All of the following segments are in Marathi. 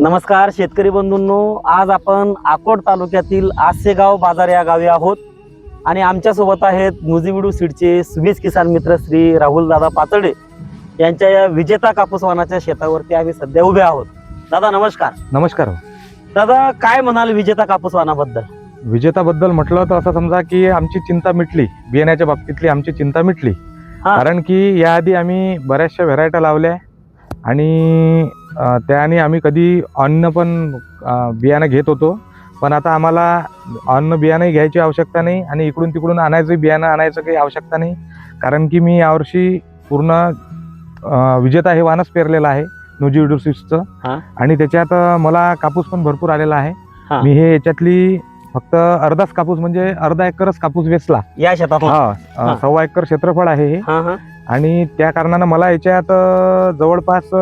नमस्कार शेतकरी बंधूंनो, आज आपण अकोट तालुक्यातील आसेगाव बाजार या गावी आहोत आणि आमच्या सोबत आहेत नुजीविडू सीडचे सुबीज किसान मित्र श्री राहुल दादा पातळे यांच्या या विजेता कापूस वाणाच्या शेतावरती आम्ही सध्या उभे आहोत. दादा नमस्कार. नमस्कार. दादा काय म्हणाल विजेता कापूस वाणाबद्दल? विजेताबद्दल म्हटलं तर असं समजा की आमची चिंता मिटली, बियाण्याच्या बाबतीतली आमची चिंता मिटली. कारण की याआधी आम्ही बऱ्याचशा व्हेरायट्या लावल्या आणि त्याने आम्ही कधी अन्न पण बियाणं घेत होतो, पण आता आम्हाला अन्न बियाणंही घ्यायची आवश्यकता नाही आणि इकडून तिकडून आणायचं बियाणं आणायचं काही आवश्यकता नाही. कारण की मी यावर्षी पूर्ण विजेता हे वाणच पेरलेलं आहे नुजीविडू सीड्सचं आणि त्याच्यात मला कापूस पण भरपूर आलेला आहे. मी हे याच्यातली फक्त अर्धाच कापूस म्हणजे अर्धा एकरच कापूस वेचला या शेतात. 1.25 एकर क्षेत्रफळ आहे हे आणि त्या कारणानं मला याच्यात जवळपास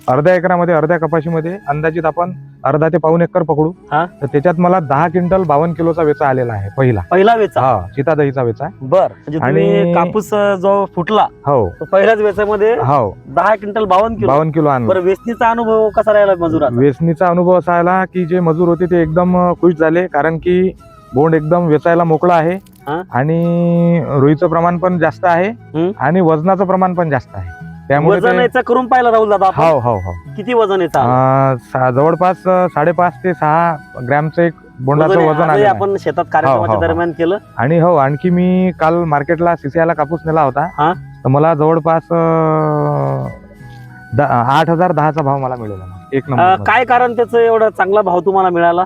अर्ध्या एकरामध्ये अर्ध्या कपाशीमध्ये अंदाजित आपण अर्धा ते पाऊण एकर पकडू तर त्याच्यात मला 10 क्विंटल 52 किलोचा वेचा आलेला आहे. पहिला वेचा सीतादहीचा वेचा. बर, म्हणजे आणि कापूस जो फुटला तो पहिल्याच वेचामध्ये 10 क्विंटल 52 किलो आणला. बरं, वेचणीचा अनुभव कसा राहिला मजुराचा? वेचणीचा अनुभव असा आला की जे मजूर होते ते एकदम खुश झाले, कारण की बोंड एकदम वेचायला मोकळा आहे आणि रुईचं प्रमाण पण जास्त आहे आणि वजनाचं प्रमाण पण जास्त आहे. त्यामुळे वजन याचा करून पाहिलं राहुल दादा? हो. किती वजन याचा? जवळपास 5.5 ते 6 ग्रॅमचं एक बोंडाचं वजन आहे. आपण शेतात कार्यक्रमाच्या दरम्यान केलं. आणि आणखी मी काल मार्केटला CCI ला कापूस नेला होता तर मला जवळपास 8,010चा भाव मला मिळाला. एक नंबर. काय कारण त्याचं एवढा चांगला भाव तुम्हाला मिळाला?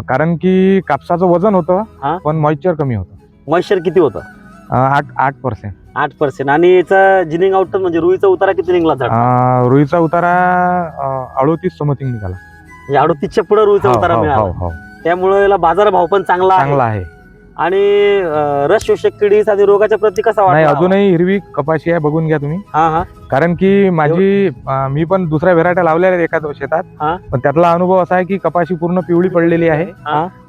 कारण की कापसाचं वजन होतं पण मॉइश्चर कमी होतं. मॉइश्चर किती होतं? 8%. 8%. आणि याचा जिनिंग आउट म्हणजे रुईचा उतारा किती निघाला? रुईचा उतारा 38 समथिंग निघाला. 38च्या पुढे रुईचा उतारा मिळाला. त्यामुळे याला बाजार भाव पण चांगला आहे. आणि रस शोषक किडी आणि रोगाच्या प्रती कसा वाटला? अजूनही हिरवी कपाशी आहे, बघून घ्या तुम्ही. कारण की मी पण दुसऱ्या व्हेरायट्या लावल्या आहेत एका शेतात, पण त्यातला अनुभव असा आहे की कपाशी पूर्ण पिवळी पडलेली आहे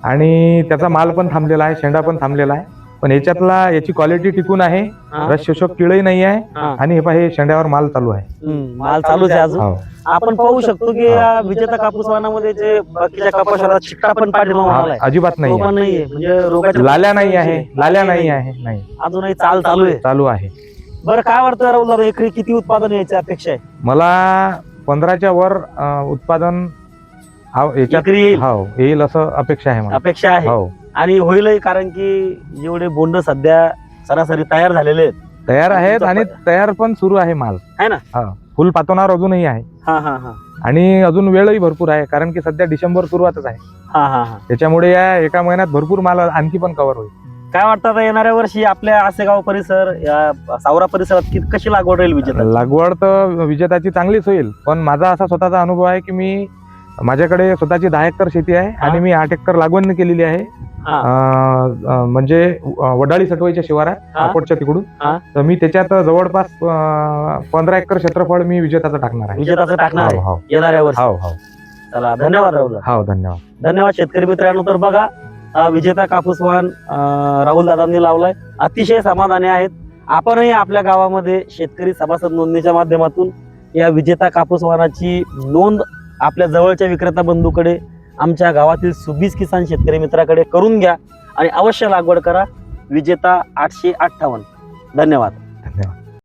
आणि त्याचा माल पण थांबलेला आहे, शेंडा पण थांबलेला आहे. पण याची क्वालिटी टिकून आहे, रस शोषक किडही नाही आहे आणि हे शेंड्यावर माल चालू आहे. माल चालूच आहे अजून. आपण पाहू शकतो की या विजेता कापूस वाणामध्ये जे बाकीच्या कपाशीला चिकटा पण पाठीमागे अजिबात नाही, म्हणजे रोगाच्या लाल्या नाही आहे. अजूनही चालू आहे. बरं, काय वाटतं राहुल दादा, एकरी किती उत्पादन यायची अपेक्षा आहे? मला 15च्या वर उत्पादन येईल असं अपेक्षा आहे. आणि होईलही, कारण की जेवढे बोंड सध्या सरासरी तयार आहेत आणि तयार पण सुरू आहे माल आहे ना. फुल पातवणार अजूनही आहे आणि अजून वेळही भरपूर आहे, कारण की सध्या डिसेंबर सुरुवातच आहे. त्याच्यामुळे या एका महिन्यात भरपूर माल आणखी पण कव्हर होईल. काय वाटतं येणाऱ्या वर्षी आपल्या आसेगाव परिसर या सावरा परिसरात कशी लागवड राहील विजेता? लागवड तर विजेताची चांगलीच होईल, पण माझा असा स्वतःचा अनुभव आहे की माझ्याकडे स्वतःची 10 एकर शेती आहे आणि मी 8 एकर लागवड केलेली आहे. म्हणजे वडाळी सटवाईच्या शिवारात अकोटच्या तिकडून. तर मी त्याच्यात जवळपास 15 एकर क्षेत्रफळ मी विजेताचं टाकणार आहे. येणाऱ्या वर्षी. चला, धन्यवाद राहुल. धन्यवाद शेतकरी मित्रांनो. तर बघा, विजेता कापूस वाण राहुल दादांनी लावलाय. अतिशय समाधानी आहेत. आपणही आपल्या गावामध्ये शेतकरी सभासद नोंदणीच्या माध्यमातून या विजेता कापूस वाणाची नोंद आपल्या जवळच्या विक्रेता बंधूकडे, आमच्या गावातील सुबीज किसान शेतकरी मित्राकडे करून घ्या आणि अवश्य लागवड करा. विजेता 858. धन्यवाद.